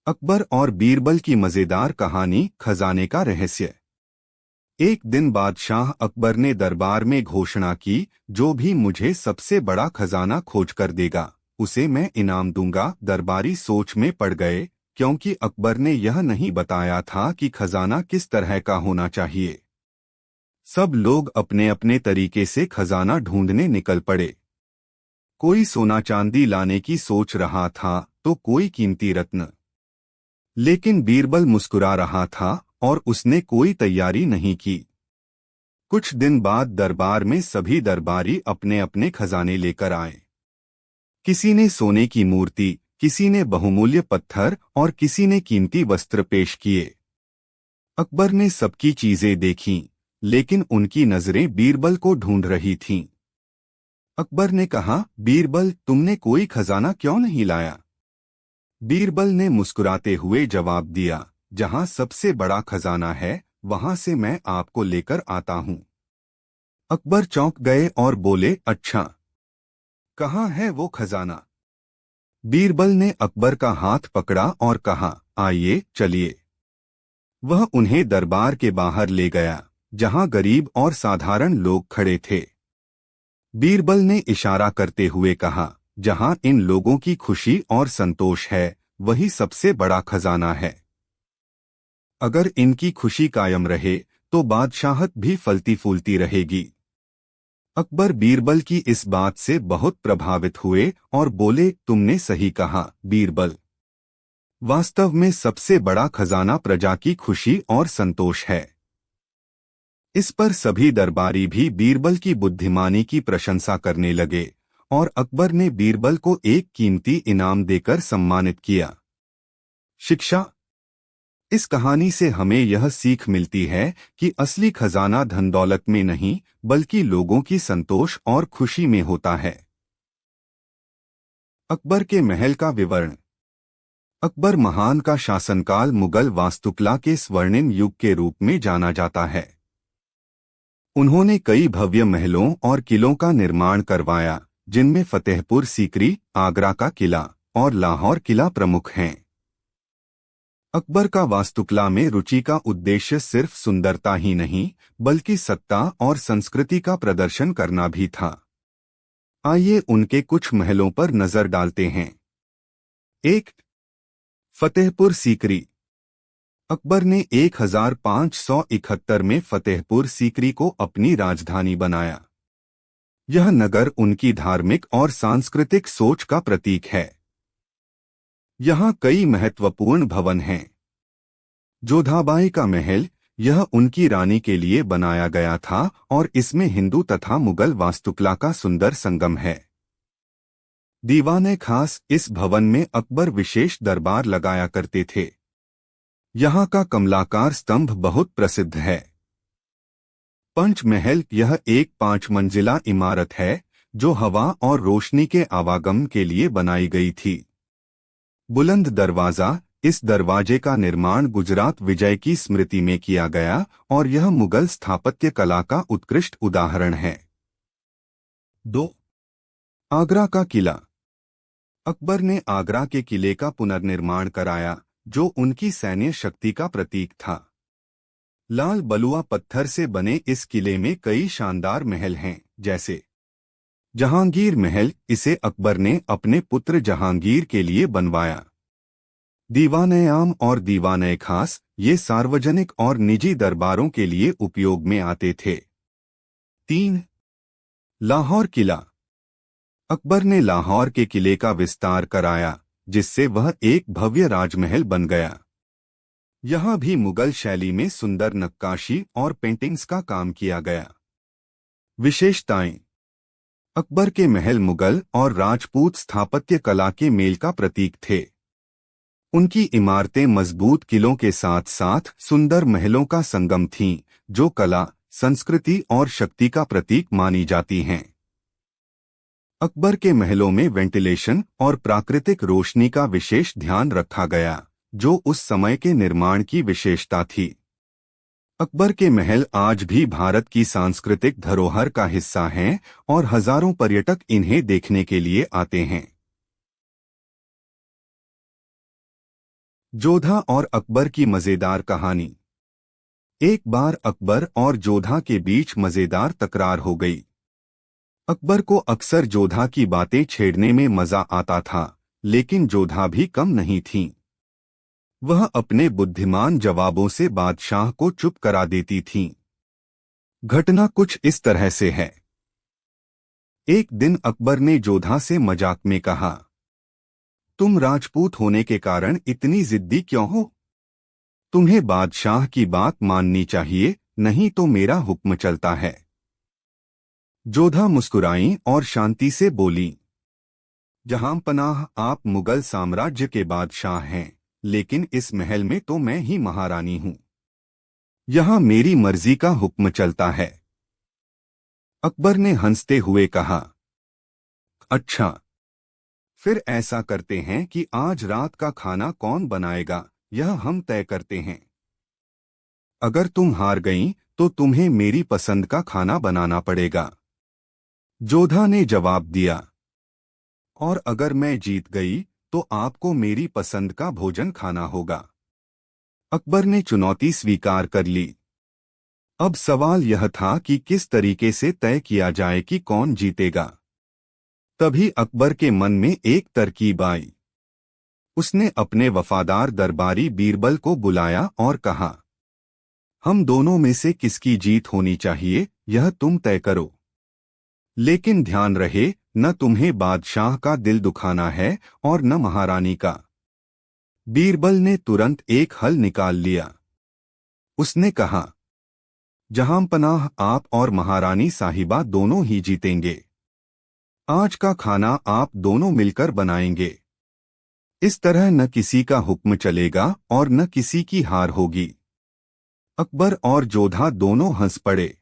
अकबर और बीरबल की मजेदार कहानी, खजाने का रहस्य। एक दिन बादशाह अकबर ने दरबार में घोषणा की, जो भी मुझे सबसे बड़ा खजाना खोज कर देगा, उसे मैं इनाम दूंगा। दरबारी सोच में पड़ गए, क्योंकि अकबर ने यह नहीं बताया था कि खजाना किस तरह का होना चाहिए। सब लोग अपने अपने तरीके से खजाना ढूंढने निकल पड़े। कोई सोना चांदी लाने की सोच रहा था, तो कोई कीमती रत्न। लेकिन बीरबल मुस्कुरा रहा था और उसने कोई तैयारी नहीं की। कुछ दिन बाद दरबार में सभी दरबारी अपने अपने खजाने लेकर आए। किसी ने सोने की मूर्ति, किसी ने बहुमूल्य पत्थर और किसी ने कीमती वस्त्र पेश किए। अकबर ने सबकी चीजें देखीं, लेकिन उनकी नजरें बीरबल को ढूंढ रही थीं। अकबर ने कहा, बीरबल, तुमने कोई खजाना क्यों नहीं लाया? बीरबल ने मुस्कुराते हुए जवाब दिया, जहां सबसे बड़ा खजाना है, वहां से मैं आपको लेकर आता हूं। अकबर चौंक गए और बोले, अच्छा, कहाँ है वो खजाना? बीरबल ने अकबर का हाथ पकड़ा और कहा, आइए, चलिए। वह उन्हें दरबार के बाहर ले गया, जहां गरीब और साधारण लोग खड़े थे। बीरबल ने इशारा करते हुए कहा, जहां इन लोगों की खुशी और संतोष है, वही सबसे बड़ा खजाना है। अगर इनकी खुशी कायम रहे, तो बादशाहत भी फलती फूलती रहेगी। अकबर बीरबल की इस बात से बहुत प्रभावित हुए और बोले, तुमने सही कहा, बीरबल। वास्तव में सबसे बड़ा खजाना प्रजा की खुशी और संतोष है। इस पर सभी दरबारी भी बीरबल की बुद्धिमानी की प्रशंसा करने लगे और अकबर ने बीरबल को एक कीमती इनाम देकर सम्मानित किया। शिक्षा। इस कहानी से हमें यह सीख मिलती है कि असली खजाना धन दौलत में नहीं, बल्कि लोगों की संतोष और खुशी में होता है। अकबर के महल का विवरण। अकबर महान का शासनकाल मुगल वास्तुकला के स्वर्णिम युग के रूप में जाना जाता है। उन्होंने कई भव्य महलों और किलों का निर्माण करवाया, जिनमें फतेहपुर सीकरी, आगरा का किला और लाहौर किला प्रमुख हैं। अकबर का वास्तुकला में रुचि का उद्देश्य सिर्फ सुंदरता ही नहीं, बल्कि सत्ता और संस्कृति का प्रदर्शन करना भी था। आइए उनके कुछ महलों पर नजर डालते हैं। 1. फतेहपुर सीकरी। अकबर ने 1571 में फतेहपुर सीकरी को अपनी राजधानी बनाया। यह नगर उनकी धार्मिक और सांस्कृतिक सोच का प्रतीक है। यहाँ कई महत्वपूर्ण भवन हैं। जोधाबाई का महल, यह उनकी रानी के लिए बनाया गया था और इसमें हिंदू तथा मुगल वास्तुकला का सुंदर संगम है। दीवाने खास, इस भवन में अकबर विशेष दरबार लगाया करते थे। यहाँ का कमलाकार स्तंभ बहुत प्रसिद्ध है। पंच महल, यह एक 5 मंजिला इमारत है, जो हवा और रोशनी के आवागमन के लिए बनाई गई थी। बुलंद दरवाजा, इस दरवाजे का निर्माण गुजरात विजय की स्मृति में किया गया और यह मुगल स्थापत्य कला का उत्कृष्ट उदाहरण है। 2. आगरा का किला। अकबर ने आगरा के किले का पुनर्निर्माण कराया, जो उनकी सैन्य शक्ति का प्रतीक था। लाल बलुआ पत्थर से बने इस किले में कई शानदार महल हैं, जैसे जहांगीर महल, इसे अकबर ने अपने पुत्र जहांगीर के लिए बनवाया। दीवान-ए-आम और दीवान-ए-खास, ये सार्वजनिक और निजी दरबारों के लिए उपयोग में आते थे। 3. लाहौर किला। अकबर ने लाहौर के किले का विस्तार कराया, जिससे वह एक भव्य राजमहल बन गया। यहाँ भी मुगल शैली में सुंदर नक्काशी और पेंटिंग्स का काम किया गया। विशेषताएं। अकबर के महल मुगल और राजपूत स्थापत्य कला के मेल का प्रतीक थे। उनकी इमारतें मजबूत किलों के साथ साथ सुंदर महलों का संगम थीं, जो कला, संस्कृति और शक्ति का प्रतीक मानी जाती हैं। अकबर के महलों में वेंटिलेशन और प्राकृतिक रोशनी का विशेष ध्यान रखा गया, जो उस समय के निर्माण की विशेषता थी। अकबर के महल आज भी भारत की सांस्कृतिक धरोहर का हिस्सा हैं और हजारों पर्यटक इन्हें देखने के लिए आते हैं। जोधा और अकबर की मजेदार कहानी। एक बार अकबर और जोधा के बीच मजेदार तकरार हो गई। अकबर को अक्सर जोधा की बातें छेड़ने में मजा आता था, लेकिन जोधा भी कम नहीं थी। वह अपने बुद्धिमान जवाबों से बादशाह को चुप करा देती थी। घटना कुछ इस तरह से है। एक दिन अकबर ने जोधा से मजाक में कहा, तुम राजपूत होने के कारण इतनी जिद्दी क्यों हो? तुम्हें बादशाह की बात माननी चाहिए, नहीं तो मेरा हुक्म चलता है। जोधा मुस्कुराई और शांति से बोली, जहांपनाह, आप मुगल साम्राज्य के बादशाह हैं, लेकिन इस महल में तो मैं ही महारानी हूं। यहां मेरी मर्जी का हुक्म चलता है। अकबर ने हंसते हुए कहा, अच्छा, फिर ऐसा करते हैं कि आज रात का खाना कौन बनाएगा, यह हम तय करते हैं। अगर तुम हार गईं, तो तुम्हें मेरी पसंद का खाना बनाना पड़ेगा। जोधा ने जवाब दिया, और अगर मैं जीत गई, तो आपको मेरी पसंद का भोजन खाना होगा। अकबर ने चुनौती स्वीकार कर ली। अब सवाल यह था कि किस तरीके से तय किया जाए कि कौन जीतेगा। तभी अकबर के मन में एक तरकीब आई। उसने अपने वफादार दरबारी बीरबल को बुलाया और कहा, हम दोनों में से किसकी जीत होनी चाहिए, यह तुम तय करो। लेकिन ध्यान रहे, न तुम्हें बादशाह का दिल दुखाना है और न महारानी का। बीरबल ने तुरंत एक हल निकाल लिया। उसने कहा, जहांपनाह, आप और महारानी साहिबा दोनों ही जीतेंगे। आज का खाना आप दोनों मिलकर बनाएंगे। इस तरह न किसी का हुक्म चलेगा और न किसी की हार होगी। अकबर और जोधा दोनों हंस पड़े।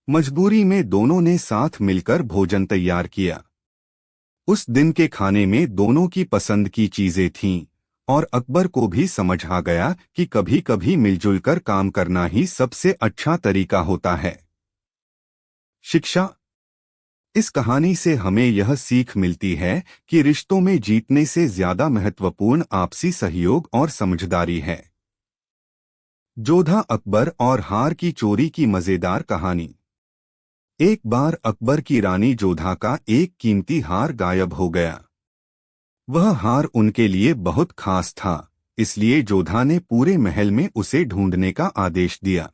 मजबूरी में दोनों ने साथ मिलकर भोजन तैयार किया। उस दिन के खाने में दोनों की पसंद की चीजें थीं, और अकबर को भी समझ आ गया कि कभी कभी मिलजुल कर काम करना ही सबसे अच्छा तरीका होता है। शिक्षा। इस कहानी से हमें यह सीख मिलती है कि रिश्तों में जीतने से ज्यादा महत्वपूर्ण आपसी सहयोग और समझदारी है। जोधा, अकबर और हार की चोरी की मजेदार कहानी। एक बार अकबर की रानी जोधा का एक कीमती हार गायब हो गया। वह हार उनके लिए बहुत खास था, इसलिए जोधा ने पूरे महल में उसे ढूंढने का आदेश दिया।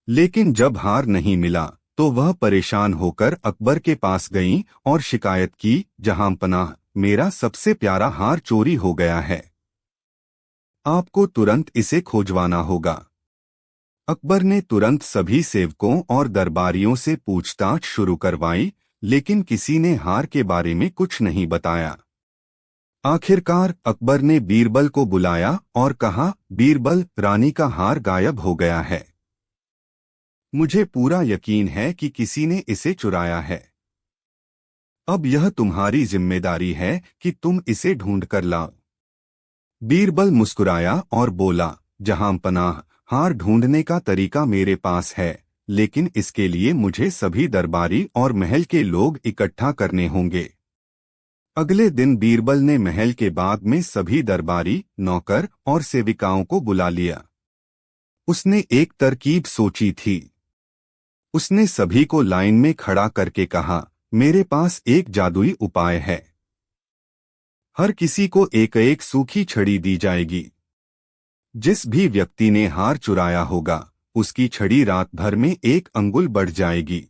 लेकिन जब हार नहीं मिला, तो वह परेशान होकर अकबर के पास गईं और शिकायत की, जहांपनाह, मेरा सबसे प्यारा हार चोरी हो गया है। आपको तुरंत इसे खोजवाना होगा। अकबर ने तुरंत सभी सेवकों और दरबारियों से पूछताछ शुरू करवाई, लेकिन किसी ने हार के बारे में कुछ नहीं बताया। आखिरकार अकबर ने बीरबल को बुलाया और कहा, बीरबल, रानी का हार गायब हो गया है। मुझे पूरा यकीन है कि किसी ने इसे चुराया है। अब यह तुम्हारी जिम्मेदारी है कि तुम इसे ढूंढ कर लाओ। बीरबल मुस्कुराया और बोला, जहांपनाह, हार ढूंढने का तरीका मेरे पास है, लेकिन इसके लिए मुझे सभी दरबारी और महल के लोग इकट्ठा करने होंगे। अगले दिन बीरबल ने महल के बाग में सभी दरबारी, नौकर और सेविकाओं को बुला लिया। उसने एक तरकीब सोची थी। उसने सभी को लाइन में खड़ा करके कहा, मेरे पास एक जादुई उपाय है। हर किसी को एक एक सूखी छड़ी दी जाएगी। जिस भी व्यक्ति ने हार चुराया होगा, उसकी छड़ी रात भर में 1 अंगुल बढ़ जाएगी।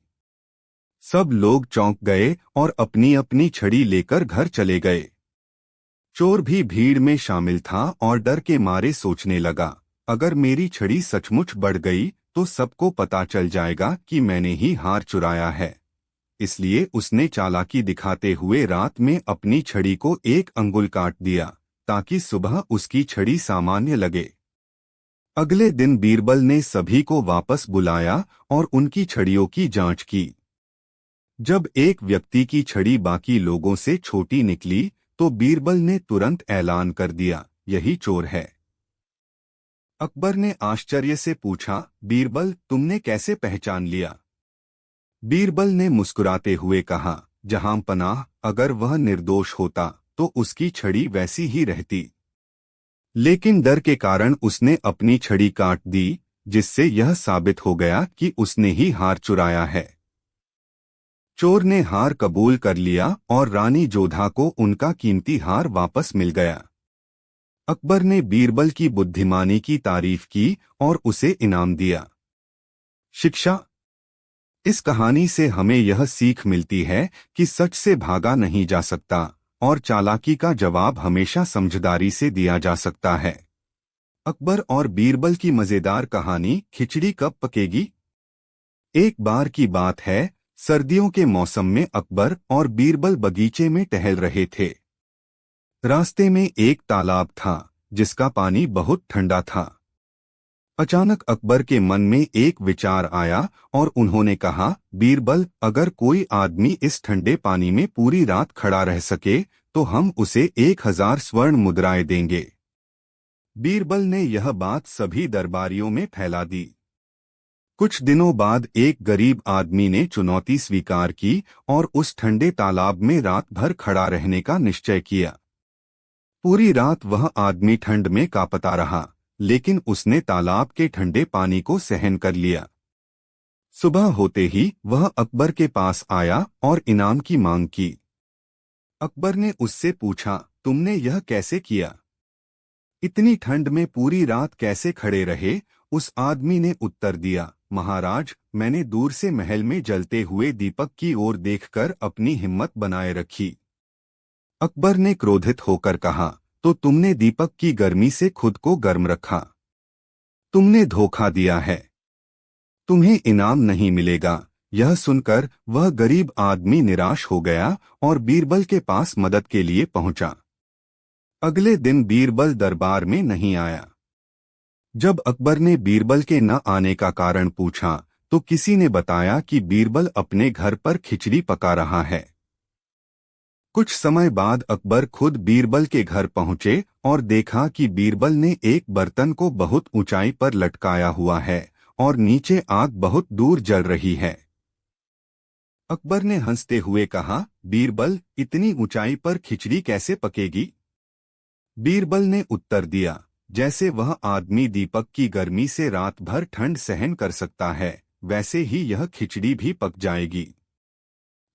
सब लोग चौंक गए और अपनी अपनी छड़ी लेकर घर चले गए। चोर भी भीड़ में शामिल था और डर के मारे सोचने लगा, अगर मेरी छड़ी सचमुच बढ़ गई तो सबको पता चल जाएगा कि मैंने ही हार चुराया है। इसलिए उसने चालाकी दिखाते हुए रात में अपनी छड़ी को 1 अंगुल काट दिया, ताकि सुबह उसकी छड़ी सामान्य लगे। अगले दिन बीरबल ने सभी को वापस बुलाया और उनकी छड़ियों की जांच की। जब एक व्यक्ति की छड़ी बाकी लोगों से छोटी निकली, तो बीरबल ने तुरंत ऐलान कर दिया, यही चोर है। अकबर ने आश्चर्य से पूछा, बीरबल, तुमने कैसे पहचान लिया? बीरबल ने मुस्कुराते हुए कहा, जहांपनाह, अगर वह निर्दोष होता तो उसकी छड़ी वैसी ही रहती। लेकिन डर के कारण उसने अपनी छड़ी काट दी, जिससे यह साबित हो गया कि उसने ही हार चुराया है। चोर ने हार कबूल कर लिया और रानी जोधा को उनका कीमती हार वापस मिल गया। अकबर ने बीरबल की बुद्धिमानी की तारीफ की और उसे इनाम दिया। शिक्षा। इस कहानी से हमें यह सीख मिलती है कि सच से भागा नहीं जा सकता और चालाकी का जवाब हमेशा समझदारी से दिया जा सकता है। अकबर और बीरबल की मजेदार कहानी, खिचड़ी कब पकेगी। एक बार की बात है, सर्दियों के मौसम में अकबर और बीरबल बगीचे में टहल रहे थे। रास्ते में एक तालाब था जिसका पानी बहुत ठंडा था। अचानक अकबर के मन में एक विचार आया और उन्होंने कहा, बीरबल, अगर कोई आदमी इस ठंडे पानी में पूरी रात खड़ा रह सके तो हम उसे 1000 स्वर्ण मुद्राएं देंगे। बीरबल ने यह बात सभी दरबारियों में फैला दी। कुछ दिनों बाद एक गरीब आदमी ने चुनौती स्वीकार की और उस ठंडे तालाब में रात भर खड़ा रहने का निश्चय किया। पूरी रात वह आदमी ठंड में कांपता रहा, लेकिन उसने तालाब के ठंडे पानी को सहन कर लिया। सुबह होते ही वह अकबर के पास आया और इनाम की मांग की। अकबर ने उससे पूछा, तुमने यह कैसे किया? इतनी ठंड में पूरी रात कैसे खड़े रहे? उस आदमी ने उत्तर दिया, महाराज, मैंने दूर से महल में जलते हुए दीपक की ओर देखकर अपनी हिम्मत बनाए रखी। अकबर ने क्रोधित होकर कहा, तो तुमने दीपक की गर्मी से खुद को गर्म रखा। तुमने धोखा दिया है। तुम्हें इनाम नहीं मिलेगा। यह सुनकर वह गरीब आदमी निराश हो गया और बीरबल के पास मदद के लिए पहुंचा। अगले दिन बीरबल दरबार में नहीं आया। जब अकबर ने बीरबल के न आने का कारण पूछा तो किसी ने बताया कि बीरबल अपने घर पर खिचड़ी पका रहा है। कुछ समय बाद अकबर खुद बीरबल के घर पहुंचे और देखा कि बीरबल ने एक बर्तन को बहुत ऊंचाई पर लटकाया हुआ है और नीचे आग बहुत दूर जल रही है। अकबर ने हंसते हुए कहा, बीरबल, इतनी ऊंचाई पर खिचड़ी कैसे पकेगी? बीरबल ने उत्तर दिया, जैसे वह आदमी दीपक की गर्मी से रात भर ठंड सहन कर सकता है, वैसे ही यह खिचड़ी भी पक जाएगी।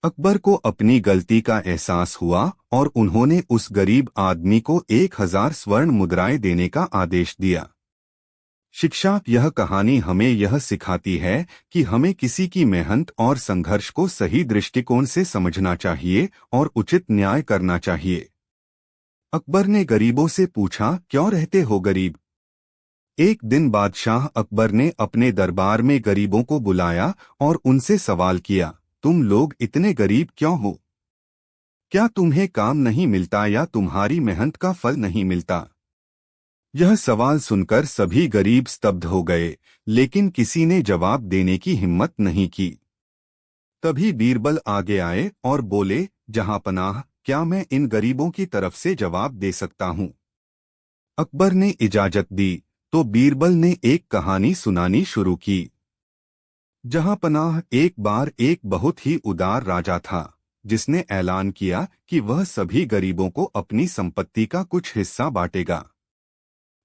अकबर को अपनी गलती का एहसास हुआ और उन्होंने उस गरीब आदमी को 1000 स्वर्ण मुद्राएं देने का आदेश दिया। शिक्षा। यह कहानी हमें यह सिखाती है कि हमें किसी की मेहनत और संघर्ष को सही दृष्टिकोण से समझना चाहिए और उचित न्याय करना चाहिए। अकबर ने गरीबों से पूछा, क्यों रहते हो गरीब? एक दिन बादशाह अकबर ने अपने दरबार में गरीबों को बुलाया और उनसे सवाल किया, तुम लोग इतने गरीब क्यों हो? क्या तुम्हें काम नहीं मिलता या तुम्हारी मेहनत का फल नहीं मिलता? यह सवाल सुनकर सभी गरीब स्तब्ध हो गए, लेकिन किसी ने जवाब देने की हिम्मत नहीं की। तभी बीरबल आगे आए और बोले, जहांपनाह, क्या मैं इन गरीबों की तरफ से जवाब दे सकता हूं? अकबर ने इजाजत दी तो बीरबल ने एक कहानी सुनानी शुरू की। जहांपनाह, एक बार एक बहुत ही उदार राजा था जिसने ऐलान किया कि वह सभी गरीबों को अपनी संपत्ति का कुछ हिस्सा बांटेगा।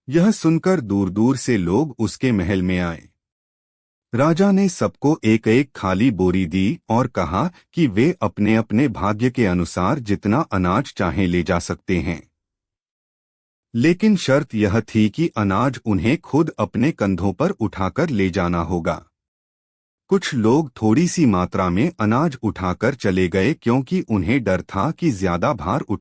यह सुनकर दूर दूर से लोग उसके महल में आए। राजा ने सबको एक एक खाली बोरी दी और कहा कि वे अपने अपने भाग्य के अनुसार जितना अनाज चाहें ले जा सकते हैं। लेकिन शर्त यह थी कि अनाज उन्हें खुद अपने कंधों पर उठाकर ले जाना होगा। कुछ लोग थोड़ी सी मात्रा में अनाज उठाकर चले गए क्योंकि उन्हें डर था कि ज्यादा भार